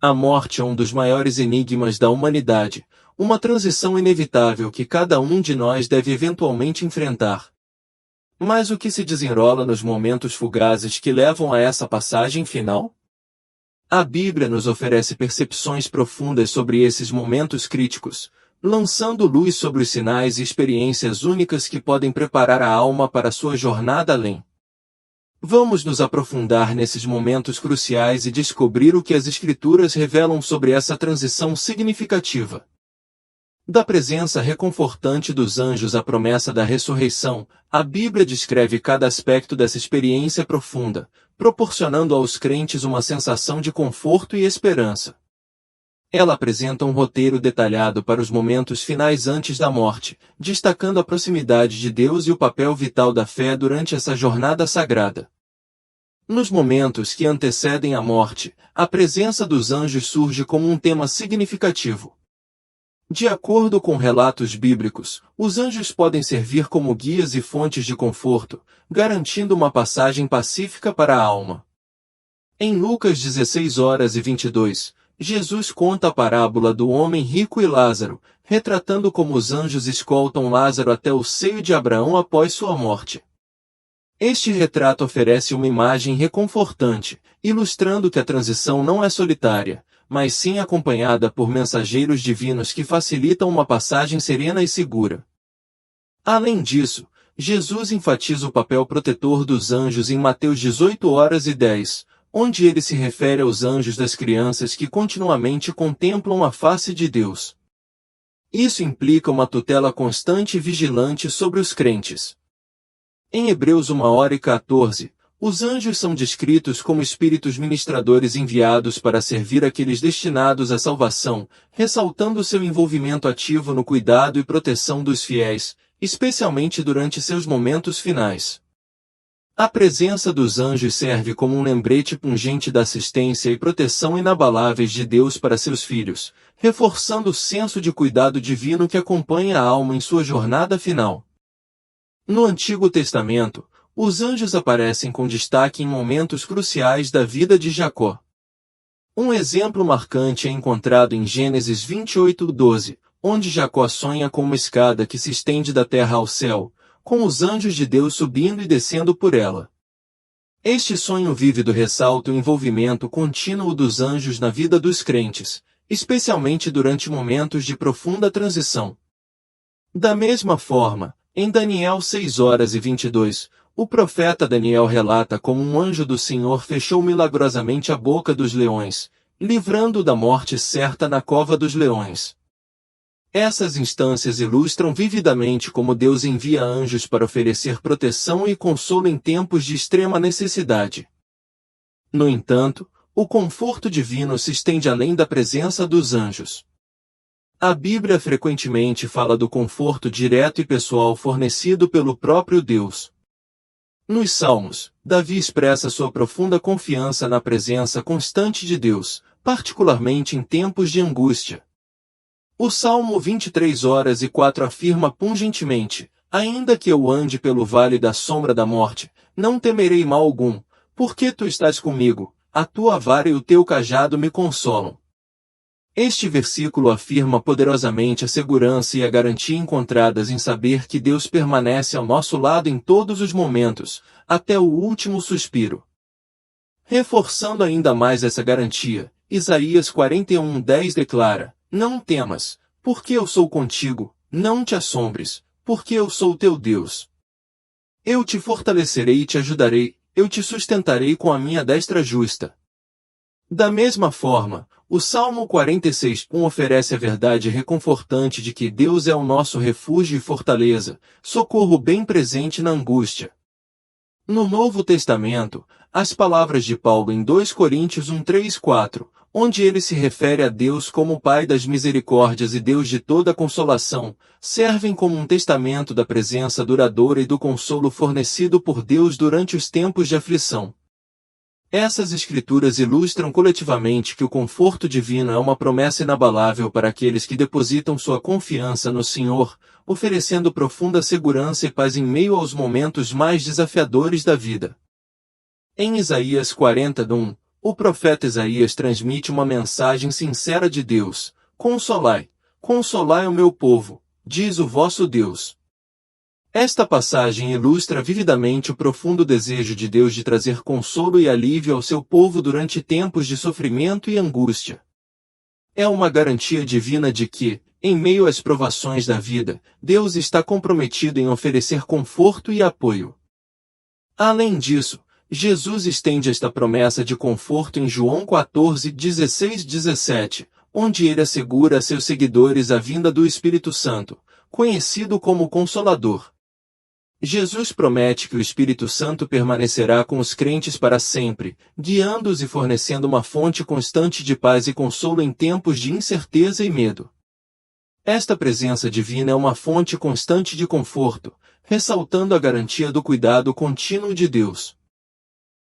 A morte é um dos maiores enigmas da humanidade, uma transição inevitável que cada um de nós deve eventualmente enfrentar. Mas o que se desenrola nos momentos fugazes que levam a essa passagem final? A Bíblia nos oferece percepções profundas sobre esses momentos críticos, lançando luz sobre os sinais e experiências únicas que podem preparar a alma para sua jornada além. Vamos nos aprofundar nesses momentos cruciais e descobrir o que as Escrituras revelam sobre essa transição significativa. Da presença reconfortante dos anjos à promessa da ressurreição, a Bíblia descreve cada aspecto dessa experiência profunda, proporcionando aos crentes uma sensação de conforto e esperança. Ela apresenta um roteiro detalhado para os momentos finais antes da morte, destacando a proximidade de Deus e o papel vital da fé durante essa jornada sagrada. Nos momentos que antecedem a morte, a presença dos anjos surge como um tema significativo. De acordo com relatos bíblicos, os anjos podem servir como guias e fontes de conforto, garantindo uma passagem pacífica para a alma. Em Lucas 16:22, Jesus conta a parábola do homem rico e Lázaro, retratando como os anjos escoltam Lázaro até o seio de Abraão após sua morte. Este retrato oferece uma imagem reconfortante, ilustrando que a transição não é solitária, mas sim acompanhada por mensageiros divinos que facilitam uma passagem serena e segura. Além disso, Jesus enfatiza o papel protetor dos anjos em Mateus 18:10, onde ele se refere aos anjos das crianças que continuamente contemplam a face de Deus. Isso implica uma tutela constante e vigilante sobre os crentes. Em Hebreus 1:14, os anjos são descritos como espíritos ministradores enviados para servir aqueles destinados à salvação, ressaltando seu envolvimento ativo no cuidado e proteção dos fiéis, especialmente durante seus momentos finais. A presença dos anjos serve como um lembrete pungente da assistência e proteção inabaláveis de Deus para seus filhos, reforçando o senso de cuidado divino que acompanha a alma em sua jornada final. No Antigo Testamento, os anjos aparecem com destaque em momentos cruciais da vida de Jacó. Um exemplo marcante é encontrado em Gênesis 28:12, onde Jacó sonha com uma escada que se estende da terra ao céu, com os anjos de Deus subindo e descendo por ela. Este sonho vívido ressalta o envolvimento contínuo dos anjos na vida dos crentes, especialmente durante momentos de profunda transição. Da mesma forma, em Daniel 6:22, o profeta Daniel relata como um anjo do Senhor fechou milagrosamente a boca dos leões, livrando-o da morte certa na cova dos leões. Essas instâncias ilustram vividamente como Deus envia anjos para oferecer proteção e consolo em tempos de extrema necessidade. No entanto, o conforto divino se estende além da presença dos anjos. A Bíblia frequentemente fala do conforto direto e pessoal fornecido pelo próprio Deus. Nos Salmos, Davi expressa sua profunda confiança na presença constante de Deus, particularmente em tempos de angústia. O Salmo 23:4 afirma pungentemente: ainda que eu ande pelo vale da sombra da morte, não temerei mal algum, porque tu estás comigo, a tua vara e o teu cajado me consolam. Este versículo afirma poderosamente a segurança e a garantia encontradas em saber que Deus permanece ao nosso lado em todos os momentos, até o último suspiro. Reforçando ainda mais essa garantia, Isaías 41:10 declara: não temas, porque eu sou contigo, não te assombres, porque eu sou teu Deus. Eu te fortalecerei e te ajudarei, eu te sustentarei com a minha destra justa. Da mesma forma, o Salmo 46:1 oferece a verdade reconfortante de que Deus é o nosso refúgio e fortaleza, socorro bem presente na angústia. No Novo Testamento, as palavras de Paulo em 2 Coríntios 1:3-4, onde ele se refere a Deus como Pai das misericórdias e Deus de toda consolação, servem como um testamento da presença duradoura e do consolo fornecido por Deus durante os tempos de aflição. Essas escrituras ilustram coletivamente que o conforto divino é uma promessa inabalável para aqueles que depositam sua confiança no Senhor, oferecendo profunda segurança e paz em meio aos momentos mais desafiadores da vida. Em Isaías 40:1, O profeta Isaías transmite uma mensagem sincera de Deus: consolai, consolai o meu povo, diz o vosso Deus. Esta passagem ilustra vividamente o profundo desejo de Deus de trazer consolo e alívio ao seu povo durante tempos de sofrimento e angústia. É uma garantia divina de que, em meio às provações da vida, Deus está comprometido em oferecer conforto e apoio. Além disso, Jesus estende esta promessa de conforto em João 14, 16, 17, onde ele assegura a seus seguidores a vinda do Espírito Santo, conhecido como Consolador. Jesus promete que o Espírito Santo permanecerá com os crentes para sempre, guiando-os e fornecendo uma fonte constante de paz e consolo em tempos de incerteza e medo. Esta presença divina é uma fonte constante de conforto, ressaltando a garantia do cuidado contínuo de Deus.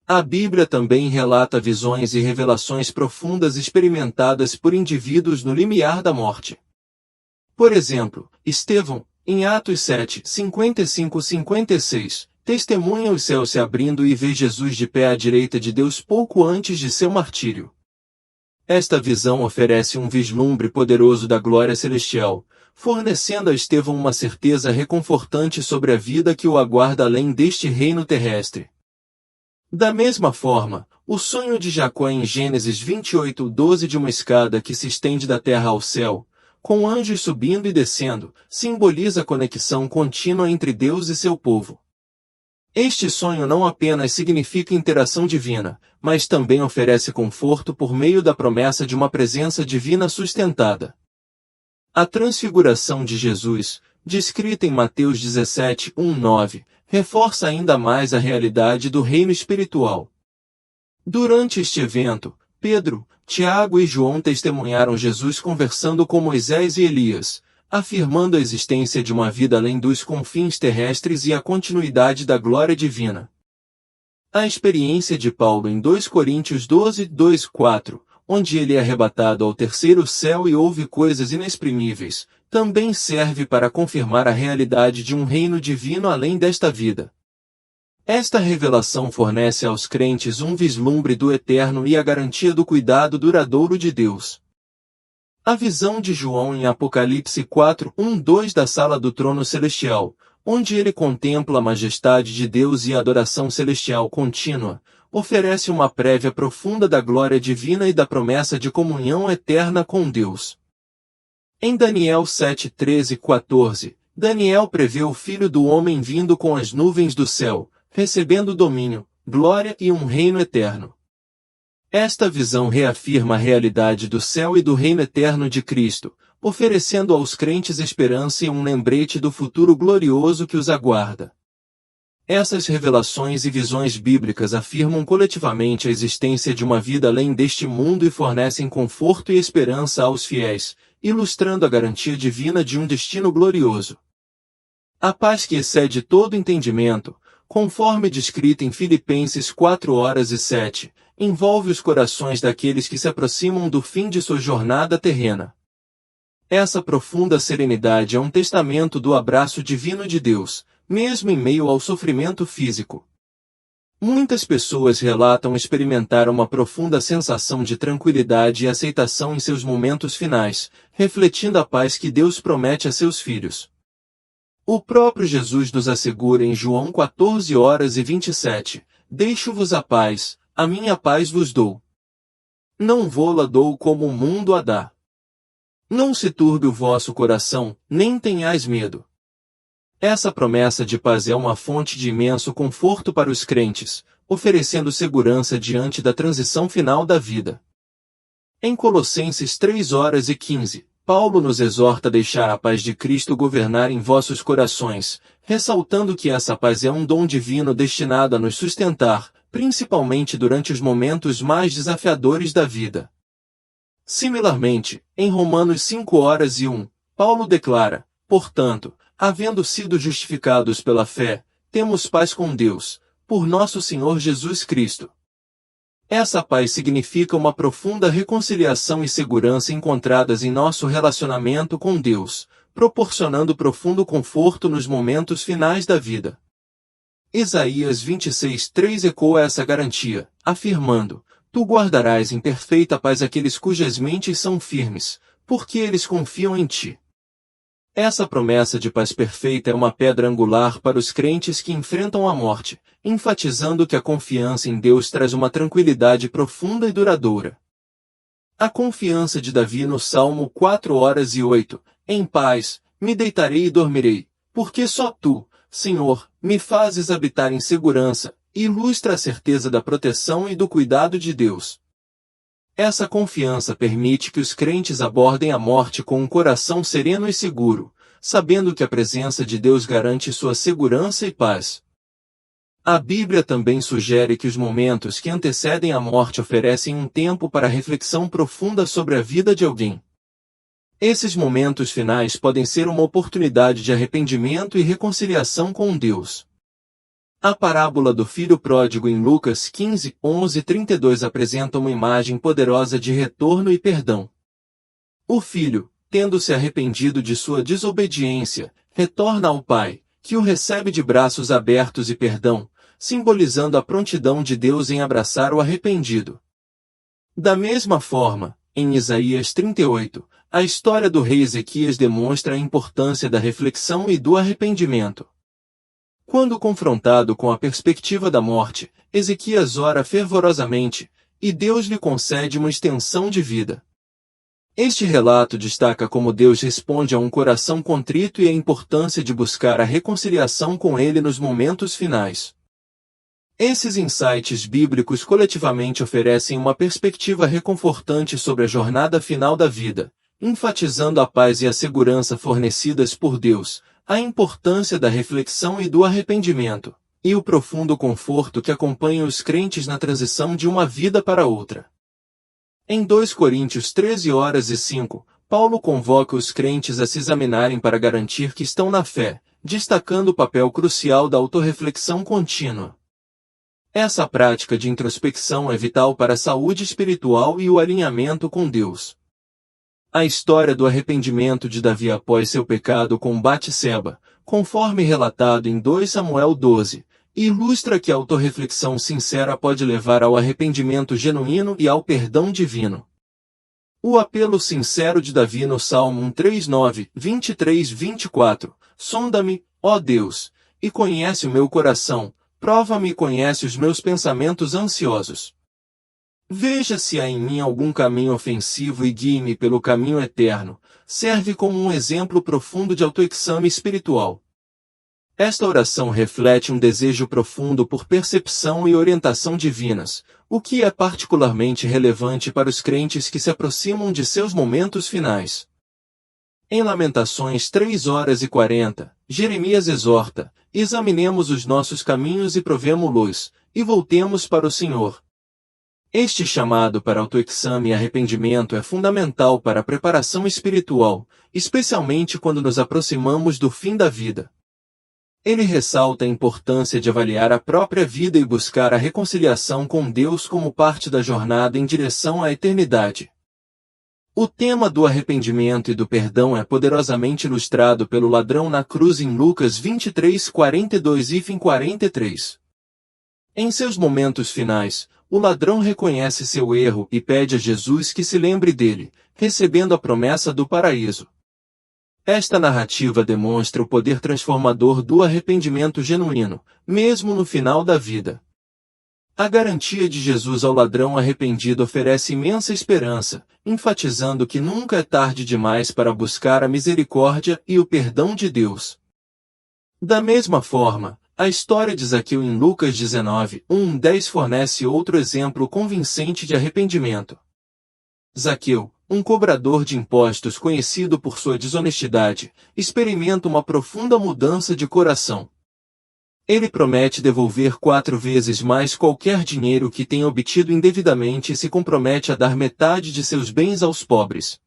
A Bíblia também relata visões e revelações profundas experimentadas por indivíduos no limiar da morte. Por exemplo, Estevão, em Atos 7, 55-56, testemunha os céus se abrindo e vê Jesus de pé à direita de Deus pouco antes de seu martírio. Esta visão oferece um vislumbre poderoso da glória celestial, fornecendo a Estevão uma certeza reconfortante sobre a vida que o aguarda além deste reino terrestre. Da mesma forma, o sonho de Jacó em Gênesis 28:12 de uma escada que se estende da terra ao céu, com anjos subindo e descendo, simboliza a conexão contínua entre Deus e seu povo. Este sonho não apenas significa interação divina, mas também oferece conforto por meio da promessa de uma presença divina sustentada. A transfiguração de Jesus, descrita em Mateus 17, 1-9, reforça ainda mais a realidade do reino espiritual. Durante este evento, Pedro, Tiago e João testemunharam Jesus conversando com Moisés e Elias, afirmando a existência de uma vida além dos confins terrestres e a continuidade da glória divina. A experiência de Paulo em 2 Coríntios 12, 2-4, onde ele é arrebatado ao terceiro céu e ouve coisas inexprimíveis, também serve para confirmar a realidade de um reino divino além desta vida. Esta revelação fornece aos crentes um vislumbre do eterno e a garantia do cuidado duradouro de Deus. A visão de João em Apocalipse 4, 1-2 da sala do trono celestial, onde ele contempla a majestade de Deus e a adoração celestial contínua, oferece uma prévia profunda da glória divina e da promessa de comunhão eterna com Deus. Em Daniel 7, 13-14, Daniel prevê o Filho do Homem vindo com as nuvens do céu, recebendo domínio, glória e um reino eterno. Esta visão reafirma a realidade do céu e do reino eterno de Cristo, oferecendo aos crentes esperança e um lembrete do futuro glorioso que os aguarda. Essas revelações e visões bíblicas afirmam coletivamente a existência de uma vida além deste mundo e fornecem conforto e esperança aos fiéis, ilustrando a garantia divina de um destino glorioso. A paz que excede todo entendimento, conforme descrita em Filipenses 4:7, envolve os corações daqueles que se aproximam do fim de sua jornada terrena. Essa profunda serenidade é um testamento do abraço divino de Deus, mesmo em meio ao sofrimento físico. Muitas pessoas relatam experimentar uma profunda sensação de tranquilidade e aceitação em seus momentos finais, refletindo a paz que Deus promete a seus filhos. O próprio Jesus nos assegura em João 14:27, deixo-vos a paz, a minha paz vos dou. Não vô-la dou como o mundo a dá. Não se turbe o vosso coração, nem tenhais medo. Essa promessa de paz é uma fonte de imenso conforto para os crentes, oferecendo segurança diante da transição final da vida. Em Colossenses 3:15, Paulo nos exorta a deixar a paz de Cristo governar em vossos corações, ressaltando que essa paz é um dom divino destinado a nos sustentar, principalmente durante os momentos mais desafiadores da vida. Similarmente, em Romanos 5:1, Paulo declara, portanto, havendo sido justificados pela fé, temos paz com Deus, por nosso Senhor Jesus Cristo. Essa paz significa uma profunda reconciliação e segurança encontradas em nosso relacionamento com Deus, proporcionando profundo conforto nos momentos finais da vida. Isaías 26:3 ecoa essa garantia, afirmando, Tu guardarás em perfeita paz aqueles cujas mentes são firmes, porque eles confiam em ti. Essa promessa de paz perfeita é uma pedra angular para os crentes que enfrentam a morte, enfatizando que a confiança em Deus traz uma tranquilidade profunda e duradoura. A confiança de Davi no Salmo 4:8, em paz, me deitarei e dormirei, porque só tu, Senhor, me fazes habitar em segurança, ilustra a certeza da proteção e do cuidado de Deus. Essa confiança permite que os crentes abordem a morte com um coração sereno e seguro, sabendo que a presença de Deus garante sua segurança e paz. A Bíblia também sugere que os momentos que antecedem a morte oferecem um tempo para reflexão profunda sobre a vida de alguém. Esses momentos finais podem ser uma oportunidade de arrependimento e reconciliação com Deus. A parábola do filho pródigo em Lucas 15:11-32 apresenta uma imagem poderosa de retorno e perdão. O filho, tendo-se arrependido de sua desobediência, retorna ao pai, que o recebe de braços abertos e perdão, simbolizando a prontidão de Deus em abraçar o arrependido. Da mesma forma, em Isaías 38, a história do rei Ezequias demonstra a importância da reflexão e do arrependimento. Quando confrontado com a perspectiva da morte, Ezequias ora fervorosamente, e Deus lhe concede uma extensão de vida. Este relato destaca como Deus responde a um coração contrito e a importância de buscar a reconciliação com Ele nos momentos finais. Esses insights bíblicos coletivamente oferecem uma perspectiva reconfortante sobre a jornada final da vida, enfatizando a paz e a segurança fornecidas por Deus, a importância da reflexão e do arrependimento, e o profundo conforto que acompanha os crentes na transição de uma vida para outra. Em 2 Coríntios 13:5, Paulo convoca os crentes a se examinarem para garantir que estão na fé, destacando o papel crucial da autorreflexão contínua. Essa prática de introspecção é vital para a saúde espiritual e o alinhamento com Deus. A história do arrependimento de Davi após seu pecado com Batseba, conforme relatado em 2 Samuel 12, ilustra que a autorreflexão sincera pode levar ao arrependimento genuíno e ao perdão divino. O apelo sincero de Davi no Salmo 139, 23-24, sonda-me, ó Deus, e conhece o meu coração, prova-me e conhece os meus pensamentos ansiosos. Veja se há em mim algum caminho ofensivo e guie-me pelo caminho eterno, serve como um exemplo profundo de autoexame espiritual. Esta oração reflete um desejo profundo por percepção e orientação divinas, o que é particularmente relevante para os crentes que se aproximam de seus momentos finais. Em Lamentações 3:40, Jeremias exorta, examinemos os nossos caminhos e provemo-los, e voltemos para o Senhor. Este chamado para autoexame e arrependimento é fundamental para a preparação espiritual, especialmente quando nos aproximamos do fim da vida. Ele ressalta a importância de avaliar a própria vida e buscar a reconciliação com Deus como parte da jornada em direção à eternidade. O tema do arrependimento e do perdão é poderosamente ilustrado pelo ladrão na cruz em Lucas 23:42-43. Em seus momentos finais, o ladrão reconhece seu erro e pede a Jesus que se lembre dele, recebendo a promessa do paraíso. Esta narrativa demonstra o poder transformador do arrependimento genuíno, mesmo no final da vida. A garantia de Jesus ao ladrão arrependido oferece imensa esperança, enfatizando que nunca é tarde demais para buscar a misericórdia e o perdão de Deus. Da mesma forma, a história de Zaqueu em Lucas 19:1-10 fornece outro exemplo convincente de arrependimento. Zaqueu, um cobrador de impostos conhecido por sua desonestidade, experimenta uma profunda mudança de coração. Ele promete devolver 4 vezes mais qualquer dinheiro que tenha obtido indevidamente e se compromete a dar metade de seus bens aos pobres.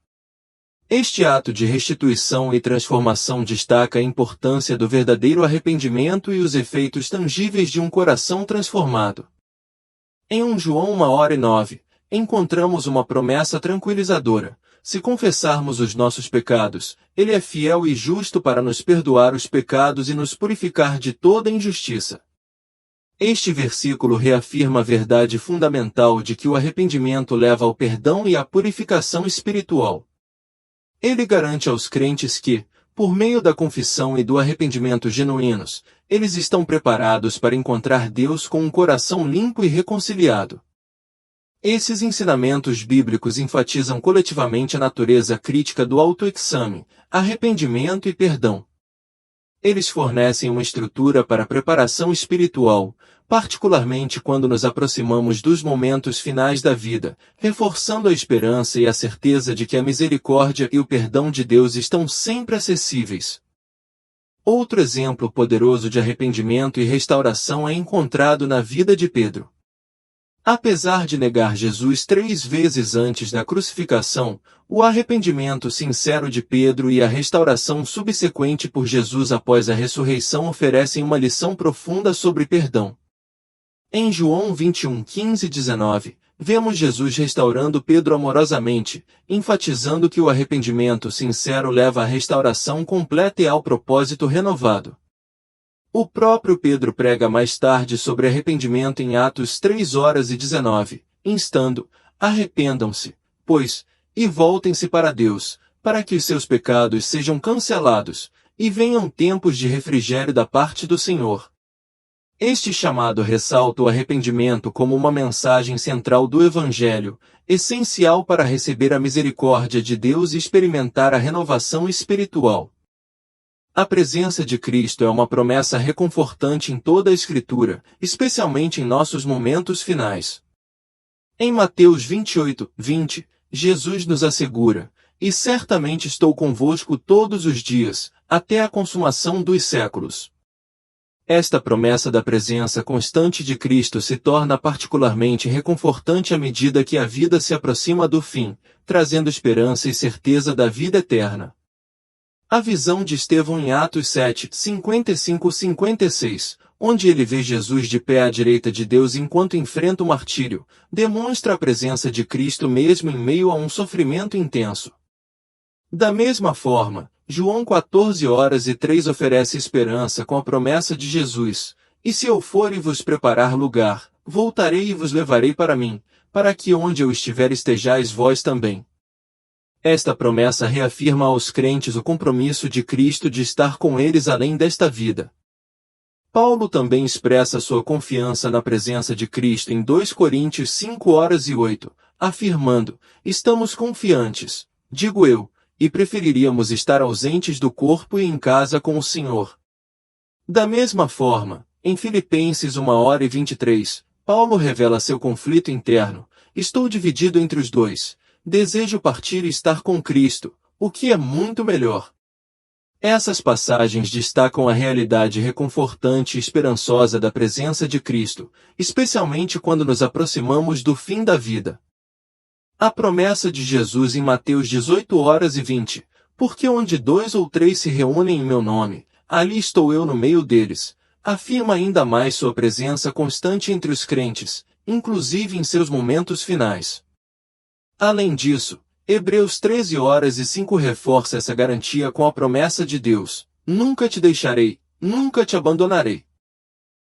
Este ato de restituição e transformação destaca a importância do verdadeiro arrependimento e os efeitos tangíveis de um coração transformado. Em 1 João 1:9, encontramos uma promessa tranquilizadora: se confessarmos os nossos pecados, Ele é fiel e justo para nos perdoar os pecados e nos purificar de toda injustiça. Este versículo reafirma a verdade fundamental de que o arrependimento leva ao perdão e à purificação espiritual. Ele garante aos crentes que, por meio da confissão e do arrependimento genuínos, eles estão preparados para encontrar Deus com um coração limpo e reconciliado. Esses ensinamentos bíblicos enfatizam coletivamente a natureza crítica do autoexame, arrependimento e perdão. Eles fornecem uma estrutura para a preparação espiritual, particularmente quando nos aproximamos dos momentos finais da vida, reforçando a esperança e a certeza de que a misericórdia e o perdão de Deus estão sempre acessíveis. Outro exemplo poderoso de arrependimento e restauração é encontrado na vida de Pedro. Apesar de negar Jesus 3 vezes antes da crucificação, o arrependimento sincero de Pedro e a restauração subsequente por Jesus após a ressurreição oferecem uma lição profunda sobre perdão. Em João 21, 15 e 19, vemos Jesus restaurando Pedro amorosamente, enfatizando que o arrependimento sincero leva à restauração completa e ao propósito renovado. O próprio Pedro prega mais tarde sobre arrependimento em Atos 3:19, instando: arrependam-se, pois, e voltem-se para Deus, para que os seus pecados sejam cancelados, e venham tempos de refrigério da parte do Senhor. Este chamado ressalta o arrependimento como uma mensagem central do Evangelho, essencial para receber a misericórdia de Deus e experimentar a renovação espiritual. A presença de Cristo é uma promessa reconfortante em toda a Escritura, especialmente em nossos momentos finais. Em Mateus 28, 20, Jesus nos assegura: e certamente estou convosco todos os dias, até a consumação dos séculos. Esta promessa da presença constante de Cristo se torna particularmente reconfortante à medida que a vida se aproxima do fim, trazendo esperança e certeza da vida eterna. A visão de Estevão em Atos 7, 55-56, onde ele vê Jesus de pé à direita de Deus enquanto enfrenta o martírio, demonstra a presença de Cristo mesmo em meio a um sofrimento intenso. Da mesma forma, João 14:3 oferece esperança com a promessa de Jesus: e se eu for e vos preparar lugar, voltarei e vos levarei para mim, para que onde eu estiver estejais vós também. Esta promessa reafirma aos crentes o compromisso de Cristo de estar com eles além desta vida. Paulo também expressa sua confiança na presença de Cristo em 2 Coríntios 5:8, afirmando: estamos confiantes, digo eu, e preferiríamos estar ausentes do corpo e em casa com o Senhor. Da mesma forma, em Filipenses 1:23, Paulo revela seu conflito interno: estou dividido entre os dois. Desejo partir e estar com Cristo, o que é muito melhor. Essas passagens destacam a realidade reconfortante e esperançosa da presença de Cristo, especialmente quando nos aproximamos do fim da vida. A promessa de Jesus em Mateus 18:20, porque onde 2 ou 3 se reúnem em meu nome, ali estou eu no meio deles, afirma ainda mais sua presença constante entre os crentes, inclusive em seus momentos finais. Além disso, Hebreus 13:5 reforça essa garantia com a promessa de Deus: nunca te deixarei, nunca te abandonarei.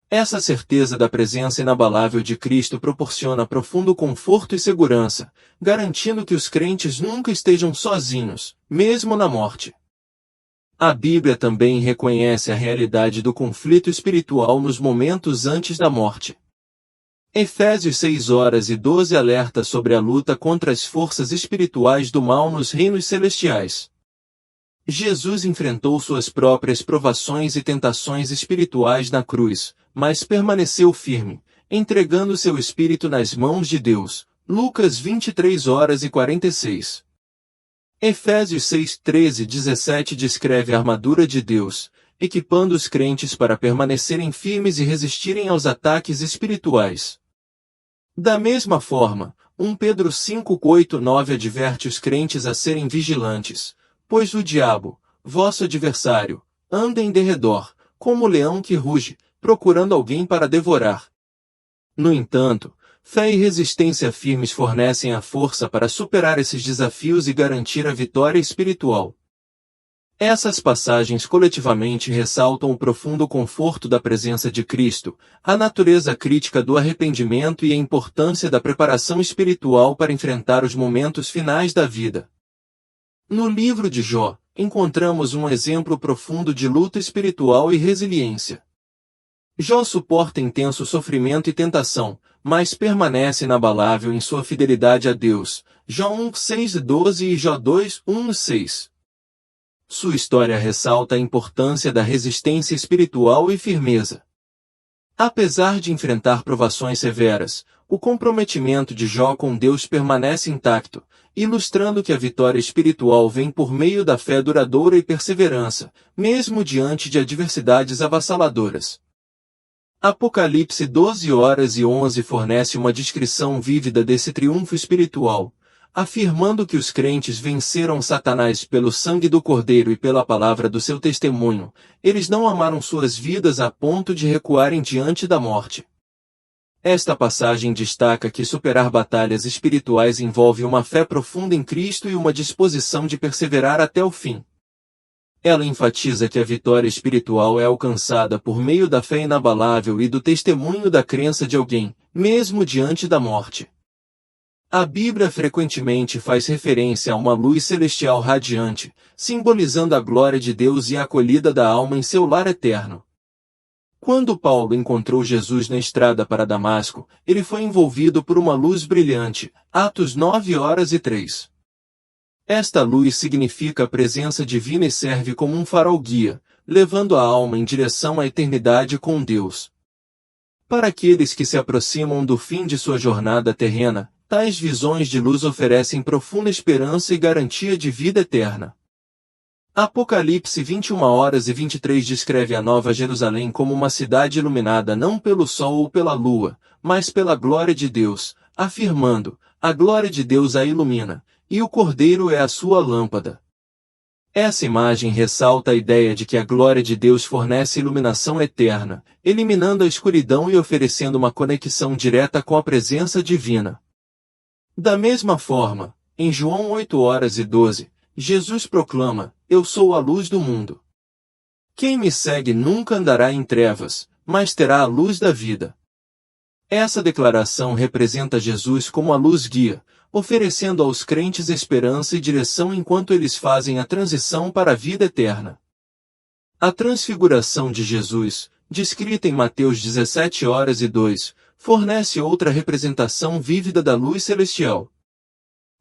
Essa certeza da presença inabalável de Cristo proporciona profundo conforto e segurança, garantindo que os crentes nunca estejam sozinhos, mesmo na morte. A Bíblia também reconhece a realidade do conflito espiritual nos momentos antes da morte. Efésios 6:12 alerta sobre a luta contra as forças espirituais do mal nos reinos celestiais. Jesus enfrentou suas próprias provações e tentações espirituais na cruz, mas permaneceu firme, entregando seu espírito nas mãos de Deus. Lucas 23:46. Efésios 6:13-17 descreve a armadura de Deus, equipando os crentes para permanecerem firmes e resistirem aos ataques espirituais. Da mesma forma, 1 Pedro 5:8-9 adverte os crentes a serem vigilantes, pois o diabo, vosso adversário, anda em derredor, como leão que ruge, procurando alguém para devorar. No entanto, fé e resistência firmes fornecem a força para superar esses desafios e garantir a vitória espiritual. Essas passagens coletivamente ressaltam o profundo conforto da presença de Cristo, a natureza crítica do arrependimento e a importância da preparação espiritual para enfrentar os momentos finais da vida. No livro de Jó, encontramos um exemplo profundo de luta espiritual e resiliência. Jó suporta intenso sofrimento e tentação, mas permanece inabalável em sua fidelidade a Deus. Jó 1:6-12 e Jó 2:1-6. Sua história ressalta a importância da resistência espiritual e firmeza. Apesar de enfrentar provações severas, o comprometimento de Jó com Deus permanece intacto, ilustrando que a vitória espiritual vem por meio da fé duradoura e perseverança, mesmo diante de adversidades avassaladoras. Apocalipse 12:11 fornece uma descrição vívida desse triunfo espiritual, afirmando que os crentes venceram Satanás pelo sangue do Cordeiro e pela palavra do seu testemunho. Eles não amaram suas vidas a ponto de recuarem diante da morte. Esta passagem destaca que superar batalhas espirituais envolve uma fé profunda em Cristo e uma disposição de perseverar até o fim. Ela enfatiza que a vitória espiritual é alcançada por meio da fé inabalável e do testemunho da crença de alguém, mesmo diante da morte. A Bíblia frequentemente faz referência a uma luz celestial radiante, simbolizando a glória de Deus e a acolhida da alma em seu lar eterno. Quando Paulo encontrou Jesus na estrada para Damasco, ele foi envolvido por uma luz brilhante. Atos 9:3. Esta luz significa a presença divina e serve como um farol guia, levando a alma em direção à eternidade com Deus. Para aqueles que se aproximam do fim de sua jornada terrena, tais visões de luz oferecem profunda esperança e garantia de vida eterna. Apocalipse 21:23 descreve a Nova Jerusalém como uma cidade iluminada não pelo sol ou pela lua, mas pela glória de Deus, afirmando: a glória de Deus a ilumina, e o Cordeiro é a sua lâmpada. Essa imagem ressalta a ideia de que a glória de Deus fornece iluminação eterna, eliminando a escuridão e oferecendo uma conexão direta com a presença divina. Da mesma forma, em João 8:12, Jesus proclama: eu sou a luz do mundo. Quem me segue nunca andará em trevas, mas terá a luz da vida. Essa declaração representa Jesus como a luz guia, oferecendo aos crentes esperança e direção enquanto eles fazem a transição para a vida eterna. A transfiguração de Jesus, descrita em Mateus 17:2, fornece outra representação vívida da luz celestial.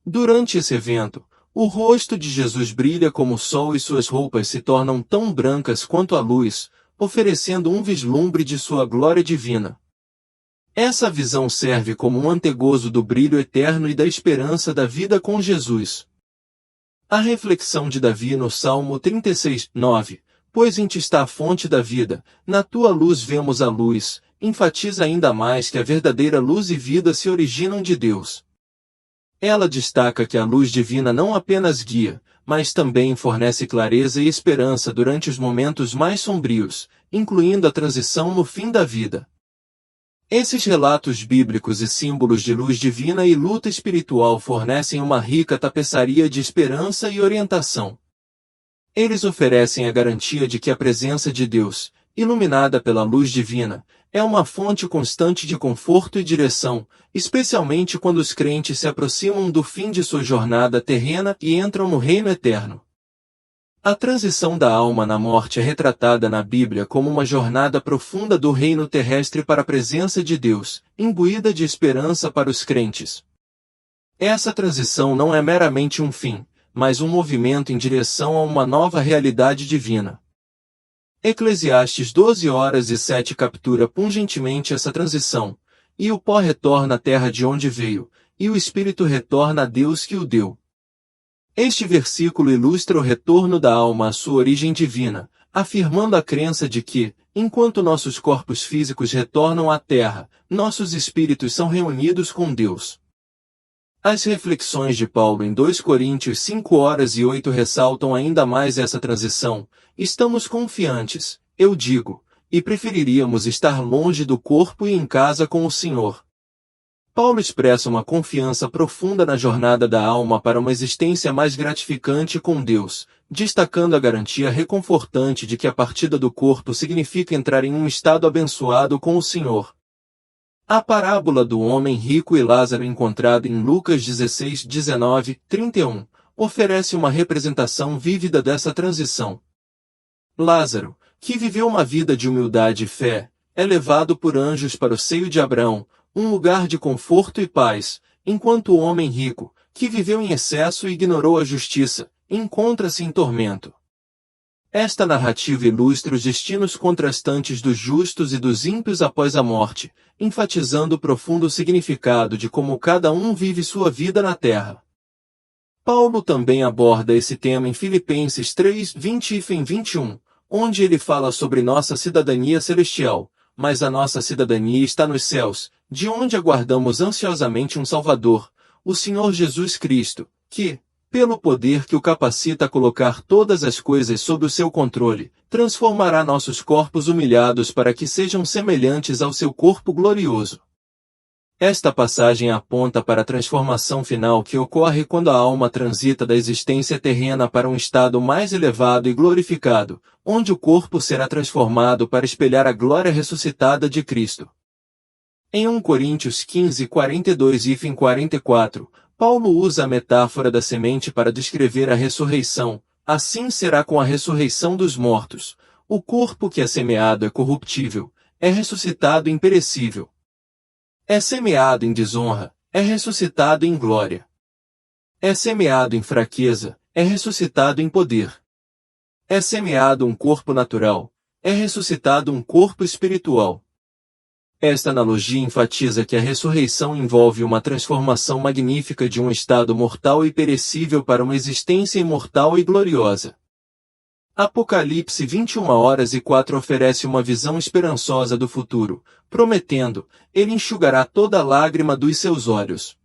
Durante esse evento, o rosto de Jesus brilha como o sol e suas roupas se tornam tão brancas quanto a luz, oferecendo um vislumbre de sua glória divina. Essa visão serve como um antegozo do brilho eterno e da esperança da vida com Jesus. A reflexão de Davi no Salmo 36:9, pois em ti está a fonte da vida, na tua luz vemos a luz, enfatiza ainda mais que a verdadeira luz e vida se originam de Deus. Ela destaca que a luz divina não apenas guia, mas também fornece clareza e esperança durante os momentos mais sombrios, incluindo a transição no fim da vida. Esses relatos bíblicos e símbolos de luz divina e luta espiritual fornecem uma rica tapeçaria de esperança e orientação. Eles oferecem a garantia de que a presença de Deus, iluminada pela luz divina, é uma fonte constante de conforto e direção, especialmente quando os crentes se aproximam do fim de sua jornada terrena e entram no reino eterno. A transição da alma na morte é retratada na Bíblia como uma jornada profunda do reino terrestre para a presença de Deus, imbuída de esperança para os crentes. Essa transição não é meramente um fim, mas um movimento em direção a uma nova realidade divina. Eclesiastes 12:7 captura pungentemente essa transição, e o pó retorna à terra de onde veio, e o espírito retorna a Deus que o deu. Este versículo ilustra o retorno da alma à sua origem divina, afirmando a crença de que, enquanto nossos corpos físicos retornam à terra, nossos espíritos são reunidos com Deus. As reflexões de Paulo em 2 Coríntios 5:8 ressaltam ainda mais essa transição. Estamos confiantes, eu digo, e preferiríamos estar longe do corpo e em casa com o Senhor. Paulo expressa uma confiança profunda na jornada da alma para uma existência mais gratificante com Deus, destacando a garantia reconfortante de que a partida do corpo significa entrar em um estado abençoado com o Senhor. A parábola do homem rico e Lázaro, encontrada em Lucas 16, 19, 31, oferece uma representação vívida dessa transição. Lázaro, que viveu uma vida de humildade e fé, é levado por anjos para o seio de Abraão, um lugar de conforto e paz, enquanto o homem rico, que viveu em excesso e ignorou a justiça, encontra-se em tormento. Esta narrativa ilustra os destinos contrastantes dos justos e dos ímpios após a morte, enfatizando o profundo significado de como cada um vive sua vida na terra. Paulo também aborda esse tema em Filipenses 3, 20 e 21, onde ele fala sobre nossa cidadania celestial, mas a nossa cidadania está nos céus, de onde aguardamos ansiosamente um Salvador, o Senhor Jesus Cristo, que, pelo poder que o capacita a colocar todas as coisas sob o seu controle, transformará nossos corpos humilhados para que sejam semelhantes ao seu corpo glorioso. Esta passagem aponta para a transformação final que ocorre quando a alma transita da existência terrena para um estado mais elevado e glorificado, onde o corpo será transformado para espelhar a glória ressuscitada de Cristo. Em 1 Coríntios 15, 42 e 44, Paulo usa a metáfora da semente para descrever a ressurreição. Assim será com a ressurreição dos mortos. O corpo que é semeado é corruptível, é ressuscitado imperecível. É semeado em desonra, é ressuscitado em glória. É semeado em fraqueza, é ressuscitado em poder. É semeado um corpo natural, é ressuscitado um corpo espiritual. Esta analogia enfatiza que a ressurreição envolve uma transformação magnífica de um estado mortal e perecível para uma existência imortal e gloriosa. Apocalipse 21h04 oferece uma visão esperançosa do futuro, prometendo: ele enxugará toda lágrima dos seus olhos.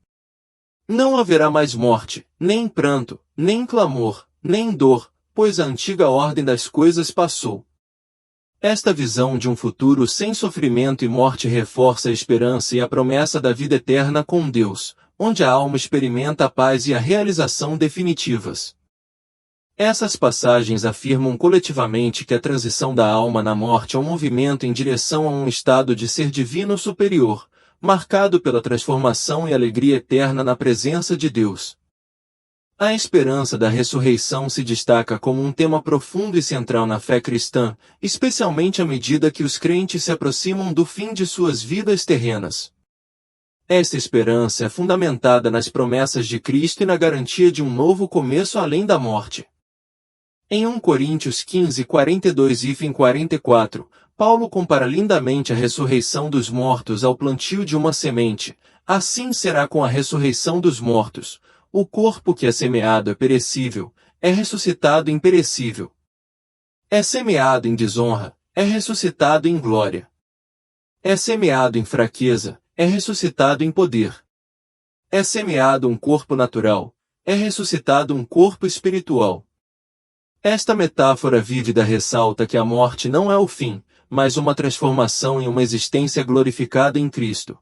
Não haverá mais morte, nem pranto, nem clamor, nem dor, pois a antiga ordem das coisas passou. Esta visão de um futuro sem sofrimento e morte reforça a esperança e a promessa da vida eterna com Deus, onde a alma experimenta a paz e a realização definitivas. Essas passagens afirmam coletivamente que a transição da alma na morte é um movimento em direção a um estado de ser divino superior, marcado pela transformação e alegria eterna na presença de Deus. A esperança da ressurreição se destaca como um tema profundo e central na fé cristã, especialmente à medida que os crentes se aproximam do fim de suas vidas terrenas. Esta esperança é fundamentada nas promessas de Cristo e na garantia de um novo começo além da morte. Em 1 Coríntios 15, 42 e 44, Paulo compara lindamente a ressurreição dos mortos ao plantio de uma semente. Assim será com a ressurreição dos mortos. O corpo que é semeado é perecível, é ressuscitado imperecível. É semeado em desonra, é ressuscitado em glória. É semeado em fraqueza, é ressuscitado em poder. É semeado um corpo natural, é ressuscitado um corpo espiritual. Esta metáfora vívida ressalta que a morte não é o fim, mas uma transformação em uma existência glorificada em Cristo.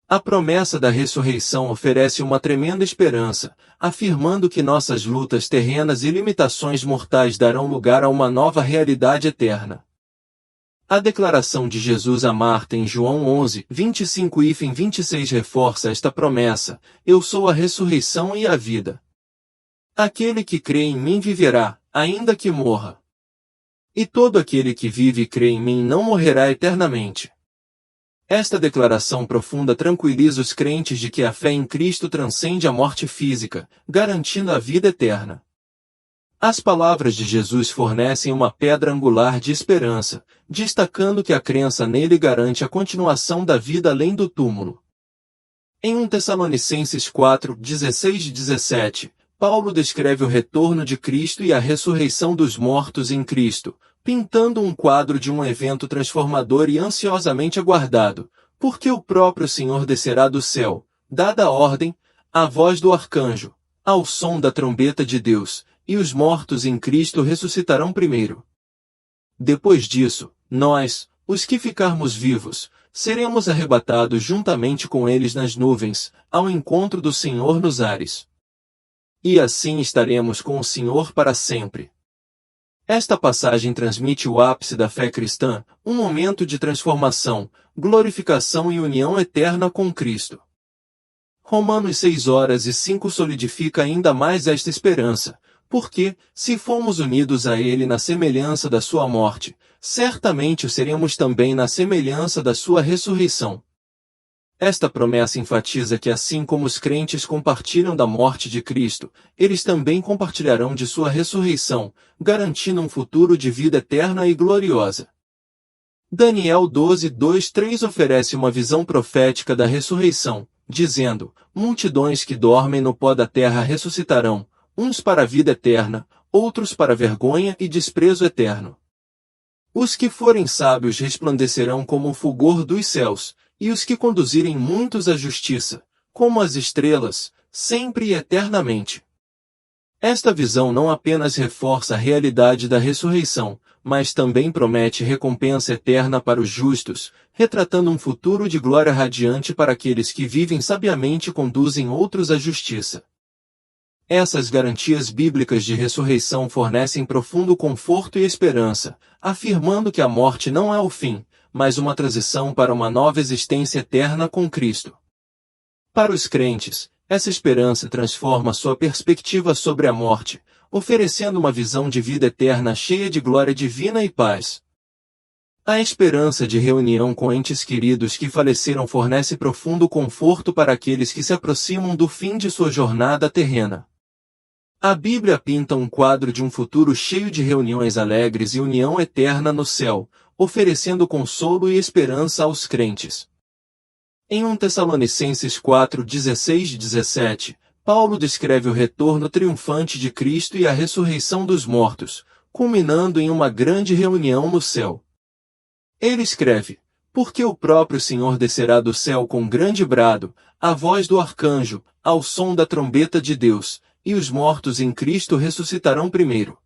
A promessa da ressurreição oferece uma tremenda esperança, afirmando que nossas lutas terrenas e limitações mortais darão lugar a uma nova realidade eterna. A declaração de Jesus a Marta em João 11, 25 e 26 reforça esta promessa: eu sou a ressurreição e a vida. Aquele que crê em mim viverá, ainda que morra. E todo aquele que vive e crê em mim não morrerá eternamente. Esta declaração profunda tranquiliza os crentes de que a fé em Cristo transcende a morte física, garantindo a vida eterna. As palavras de Jesus fornecem uma pedra angular de esperança, destacando que a crença nele garante a continuação da vida além do túmulo. Em 1 Tessalonicenses 4, 16 e 17, Paulo descreve o retorno de Cristo e a ressurreição dos mortos em Cristo, pintando um quadro de um evento transformador e ansiosamente aguardado, porque o próprio Senhor descerá do céu, dada a ordem, à voz do arcanjo, ao som da trombeta de Deus, e os mortos em Cristo ressuscitarão primeiro. Depois disso, nós, os que ficarmos vivos, seremos arrebatados juntamente com eles nas nuvens, ao encontro do Senhor nos ares. E assim estaremos com o Senhor para sempre. Esta passagem transmite o ápice da fé cristã, um momento de transformação, glorificação e união eterna com Cristo. Romanos 6:5 solidifica ainda mais esta esperança, porque, se fomos unidos a Ele na semelhança da sua morte, certamente o seremos também na semelhança da sua ressurreição. Esta promessa enfatiza que assim como os crentes compartilham da morte de Cristo, eles também compartilharão de sua ressurreição, garantindo um futuro de vida eterna e gloriosa. Daniel 12:2-3 oferece uma visão profética da ressurreição, dizendo: multidões que dormem no pó da terra ressuscitarão, uns para a vida eterna, outros para vergonha e desprezo eterno. Os que forem sábios resplandecerão como o fulgor dos céus, e os que conduzirem muitos à justiça, como as estrelas, sempre e eternamente. Esta visão não apenas reforça a realidade da ressurreição, mas também promete recompensa eterna para os justos, retratando um futuro de glória radiante para aqueles que vivem sabiamente e conduzem outros à justiça. Essas garantias bíblicas de ressurreição fornecem profundo conforto e esperança, afirmando que a morte não é o fim, mas uma transição para uma nova existência eterna com Cristo. Para os crentes, essa esperança transforma sua perspectiva sobre a morte, oferecendo uma visão de vida eterna cheia de glória divina e paz. A esperança de reunião com entes queridos que faleceram fornece profundo conforto para aqueles que se aproximam do fim de sua jornada terrena. A Bíblia pinta um quadro de um futuro cheio de reuniões alegres e união eterna no céu, oferecendo consolo e esperança aos crentes. Em 1 Tessalonicenses 4:16-17, Paulo descreve o retorno triunfante de Cristo e a ressurreição dos mortos, culminando em uma grande reunião no céu. Ele escreve: porque o próprio Senhor descerá do céu com grande brado, a voz do arcanjo, ao som da trombeta de Deus, e os mortos em Cristo ressuscitarão primeiro.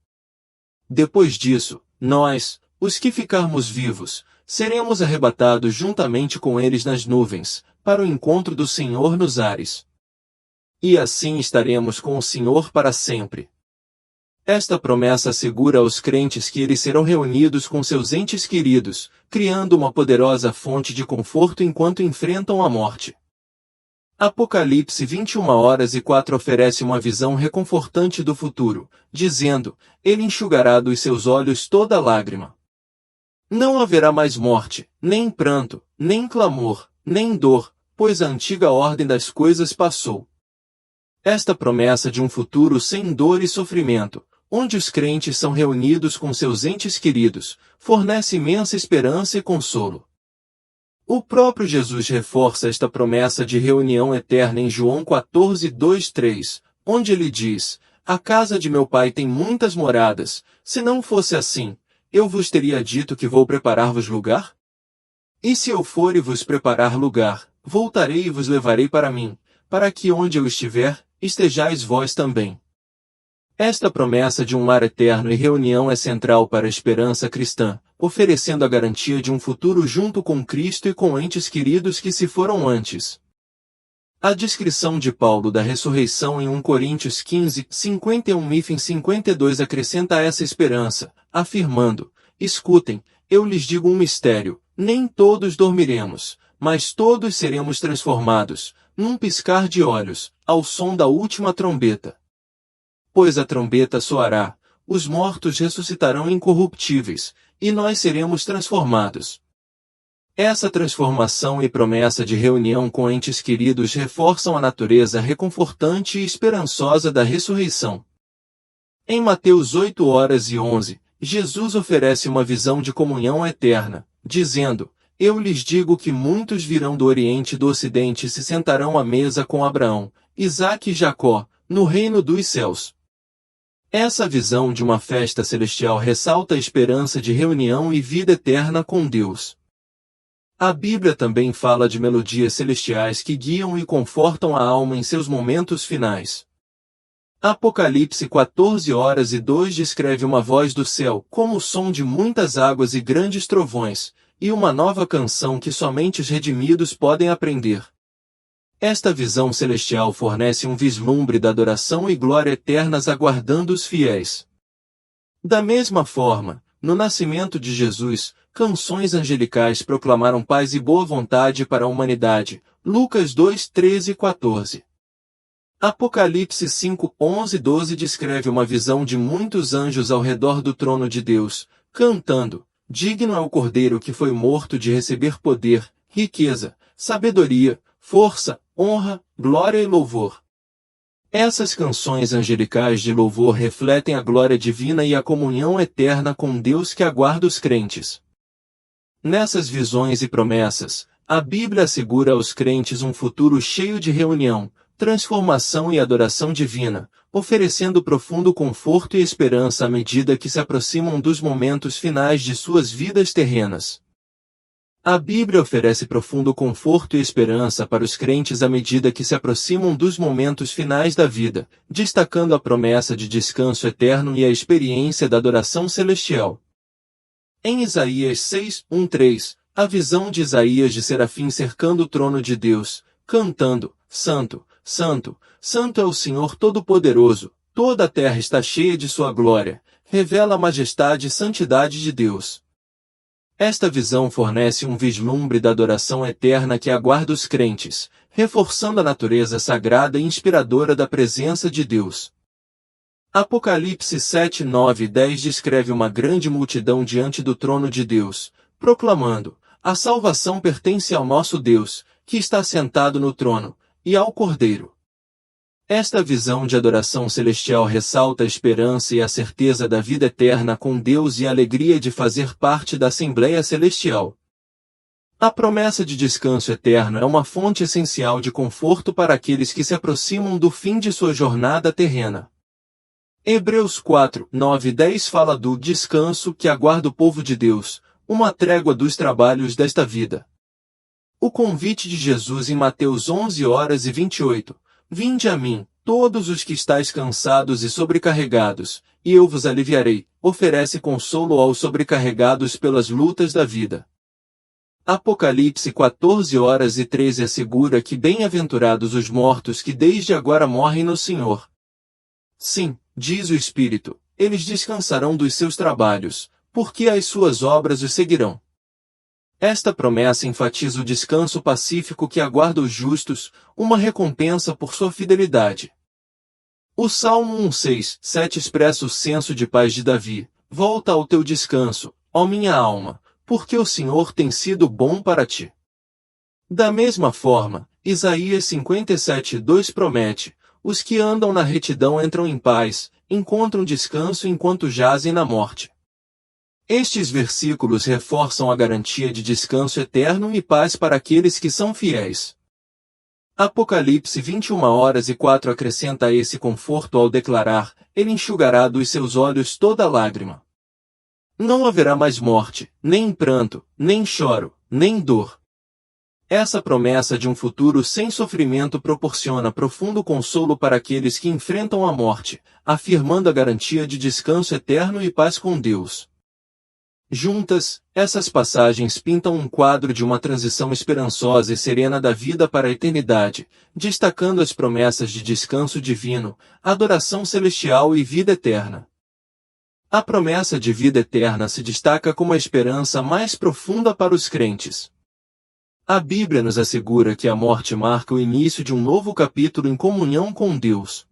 Depois disso, nós, os que ficarmos vivos, seremos arrebatados juntamente com eles nas nuvens, para o encontro do Senhor nos ares. E assim estaremos com o Senhor para sempre. Esta promessa assegura aos crentes que eles serão reunidos com seus entes queridos, criando uma poderosa fonte de conforto enquanto enfrentam a morte. Apocalipse 21:04 oferece uma visão reconfortante do futuro, dizendo: Ele enxugará dos seus olhos toda lágrima. Não haverá mais morte, nem pranto, nem clamor, nem dor, pois a antiga ordem das coisas passou. Esta promessa de um futuro sem dor e sofrimento, onde os crentes são reunidos com seus entes queridos, fornece imensa esperança e consolo. O próprio Jesus reforça esta promessa de reunião eterna em João 14:2-3, onde ele diz: A casa de meu pai tem muitas moradas, se não fosse assim, eu vos teria dito que vou preparar-vos lugar? E se eu for e vos preparar lugar, voltarei e vos levarei para mim, para que onde eu estiver, estejais vós também. Esta promessa de um lar eterno e reunião é central para a esperança cristã, oferecendo a garantia de um futuro junto com Cristo e com entes queridos que se foram antes. A descrição de Paulo da ressurreição em 1 Coríntios 15:51-52 acrescenta essa esperança, afirmando: Escutem, eu lhes digo um mistério, nem todos dormiremos, mas todos seremos transformados, num piscar de olhos, ao som da última trombeta. Pois a trombeta soará, os mortos ressuscitarão incorruptíveis, e nós seremos transformados. Essa transformação e promessa de reunião com entes queridos reforçam a natureza reconfortante e esperançosa da ressurreição. Em Mateus 8:11, Jesus oferece uma visão de comunhão eterna, dizendo: Eu lhes digo que muitos virão do Oriente e do Ocidente e se sentarão à mesa com Abraão, Isaque e Jacó, no reino dos céus. Essa visão de uma festa celestial ressalta a esperança de reunião e vida eterna com Deus. A Bíblia também fala de melodias celestiais que guiam e confortam a alma em seus momentos finais. Apocalipse 14:2 descreve uma voz do céu como o som de muitas águas e grandes trovões, e uma nova canção que somente os redimidos podem aprender. Esta visão celestial fornece um vislumbre da adoração e glória eternas aguardando os fiéis. Da mesma forma, no nascimento de Jesus, canções angelicais proclamaram paz e boa vontade para a humanidade. Lucas 2, 13 e 14. Apocalipse 5, 11 e 12 descreve uma visão de muitos anjos ao redor do trono de Deus, cantando: digno é o Cordeiro que foi morto de receber poder, riqueza, sabedoria, força, honra, glória e louvor. Essas canções angelicais de louvor refletem a glória divina e a comunhão eterna com Deus que aguarda os crentes. Nessas visões e promessas, a Bíblia assegura aos crentes um futuro cheio de reunião, transformação e adoração divina, oferecendo profundo conforto e esperança à medida que se aproximam dos momentos finais de suas vidas terrenas. A Bíblia oferece profundo conforto e esperança para os crentes à medida que se aproximam dos momentos finais da vida, destacando a promessa de descanso eterno e a experiência da adoração celestial. Em Isaías 6, 1, 3, a visão de Isaías de serafim cercando o trono de Deus, cantando: Santo, Santo, Santo é o Senhor Todo-Poderoso, toda a terra está cheia de sua glória, revela a majestade e santidade de Deus. Esta visão fornece um vislumbre da adoração eterna que aguarda os crentes, reforçando a natureza sagrada e inspiradora da presença de Deus. Apocalipse 7, 9 e 10 descreve uma grande multidão diante do trono de Deus, proclamando: a salvação pertence ao nosso Deus, que está sentado no trono, e ao Cordeiro. Esta visão de adoração celestial ressalta a esperança e a certeza da vida eterna com Deus e a alegria de fazer parte da Assembleia Celestial. A promessa de descanso eterno é uma fonte essencial de conforto para aqueles que se aproximam do fim de sua jornada terrena. Hebreus 4, 9 e 10 fala do descanso que aguarda o povo de Deus, uma trégua dos trabalhos desta vida. O convite de Jesus em Mateus 11 horas e 28. Vinde a mim, todos os que estáis cansados e sobrecarregados, e eu vos aliviarei, oferece consolo aos sobrecarregados pelas lutas da vida. Apocalipse 14 horas e 13 assegura que bem-aventurados os mortos que desde agora morrem no Senhor. Sim, diz o Espírito, eles descansarão dos seus trabalhos, porque as suas obras os seguirão. Esta promessa enfatiza o descanso pacífico que aguarda os justos, uma recompensa por sua fidelidade. O Salmo 1:6, 7 expressa o senso de paz de Davi: volta ao teu descanso, ó minha alma, porque o Senhor tem sido bom para ti. Da mesma forma, Isaías 57:2 promete: os que andam na retidão entram em paz, encontram descanso enquanto jazem na morte. Estes versículos reforçam a garantia de descanso eterno e paz para aqueles que são fiéis. Apocalipse 21 horas e 4 acrescenta esse conforto ao declarar: ele enxugará dos seus olhos toda lágrima. Não haverá mais morte, nem pranto, nem choro, nem dor. Essa promessa de um futuro sem sofrimento proporciona profundo consolo para aqueles que enfrentam a morte, afirmando a garantia de descanso eterno e paz com Deus. Juntas, essas passagens pintam um quadro de uma transição esperançosa e serena da vida para a eternidade, destacando as promessas de descanso divino, adoração celestial e vida eterna. A promessa de vida eterna se destaca como a esperança mais profunda para os crentes. A Bíblia nos assegura que a morte marca o início de um novo capítulo em comunhão com Deus.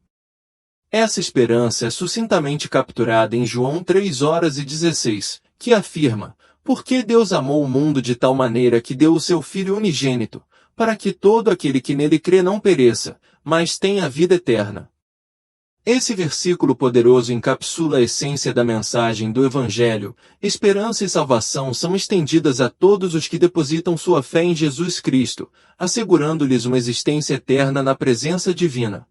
Essa esperança é sucintamente capturada em João 3 horas e 16, que afirma: porque Deus amou o mundo de tal maneira que deu o seu Filho unigênito, para que todo aquele que nele crê não pereça, mas tenha a vida eterna. Esse versículo poderoso encapsula a essência da mensagem do Evangelho. Esperança e salvação são estendidas a todos os que depositam sua fé em Jesus Cristo, assegurando-lhes uma existência eterna na presença divina.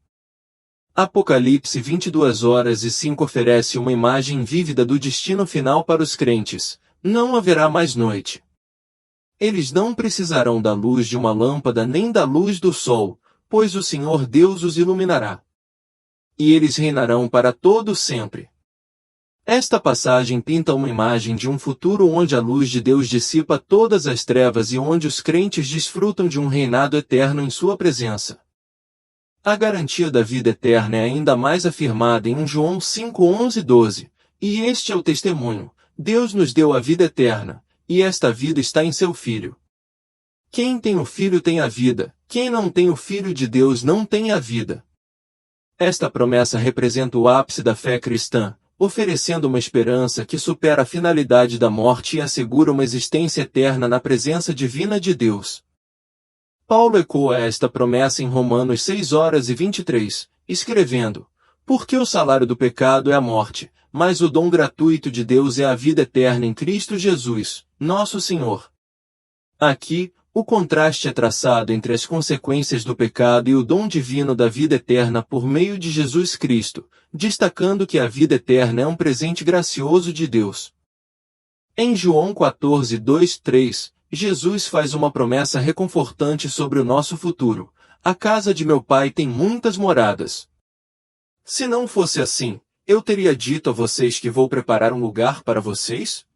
Apocalipse 22 horas e 5 oferece uma imagem vívida do destino final para os crentes: não haverá mais noite. Eles não precisarão da luz de uma lâmpada nem da luz do sol, pois o Senhor Deus os iluminará. E eles reinarão para todo sempre. Esta passagem pinta uma imagem de um futuro onde a luz de Deus dissipa todas as trevas e onde os crentes desfrutam de um reinado eterno em sua presença. A garantia da vida eterna é ainda mais afirmada em 1 João 5, 11 e 12, e este é o testemunho: Deus nos deu a vida eterna, e esta vida está em seu Filho. Quem tem o Filho tem a vida, quem não tem o Filho de Deus não tem a vida. Esta promessa representa o ápice da fé cristã, oferecendo uma esperança que supera a finalidade da morte e assegura uma existência eterna na presença divina de Deus. Paulo ecoa esta promessa em Romanos 6:23, escrevendo: porque o salário do pecado é a morte, mas o dom gratuito de Deus é a vida eterna em Cristo Jesus, nosso Senhor. Aqui, o contraste é traçado entre as consequências do pecado e o dom divino da vida eterna por meio de Jesus Cristo, destacando que a vida eterna é um presente gracioso de Deus. Em João 14:2-3, Jesus faz uma promessa reconfortante sobre o nosso futuro: a casa de meu Pai tem muitas moradas. Se não fosse assim, eu teria dito a vocês que vou preparar um lugar para vocês?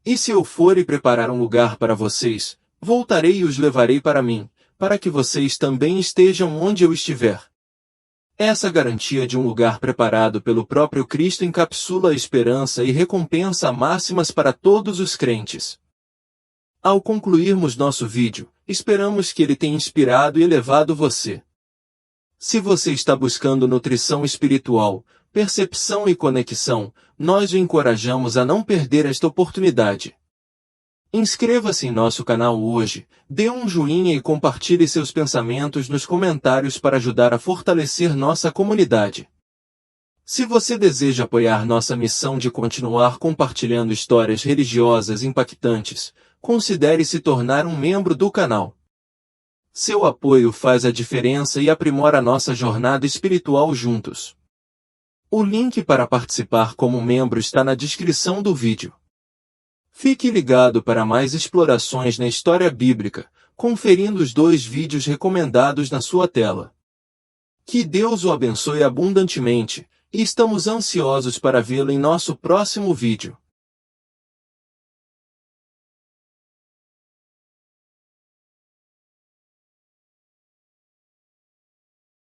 E se eu for e preparar um lugar para vocês, voltarei e os levarei para mim, para que vocês também estejam onde eu estiver. Essa garantia de um lugar preparado pelo próprio Cristo encapsula a esperança e recompensa máximas para todos os crentes. Ao concluirmos nosso vídeo, esperamos que ele tenha inspirado e elevado você. Se você está buscando nutrição espiritual, percepção e conexão, nós o encorajamos a não perder esta oportunidade. Inscreva-se em nosso canal hoje, dê um joinha e compartilhe seus pensamentos nos comentários para ajudar a fortalecer nossa comunidade. Se você deseja apoiar nossa missão de continuar compartilhando histórias religiosas impactantes, considere se tornar um membro do canal. Seu apoio faz a diferença e aprimora nossa jornada espiritual juntos. O link para participar como membro está na descrição do vídeo. Fique ligado para mais explorações na história bíblica, conferindo os 2 vídeos recomendados na sua tela. Que Deus o abençoe abundantemente, e estamos ansiosos para vê-lo em nosso próximo vídeo.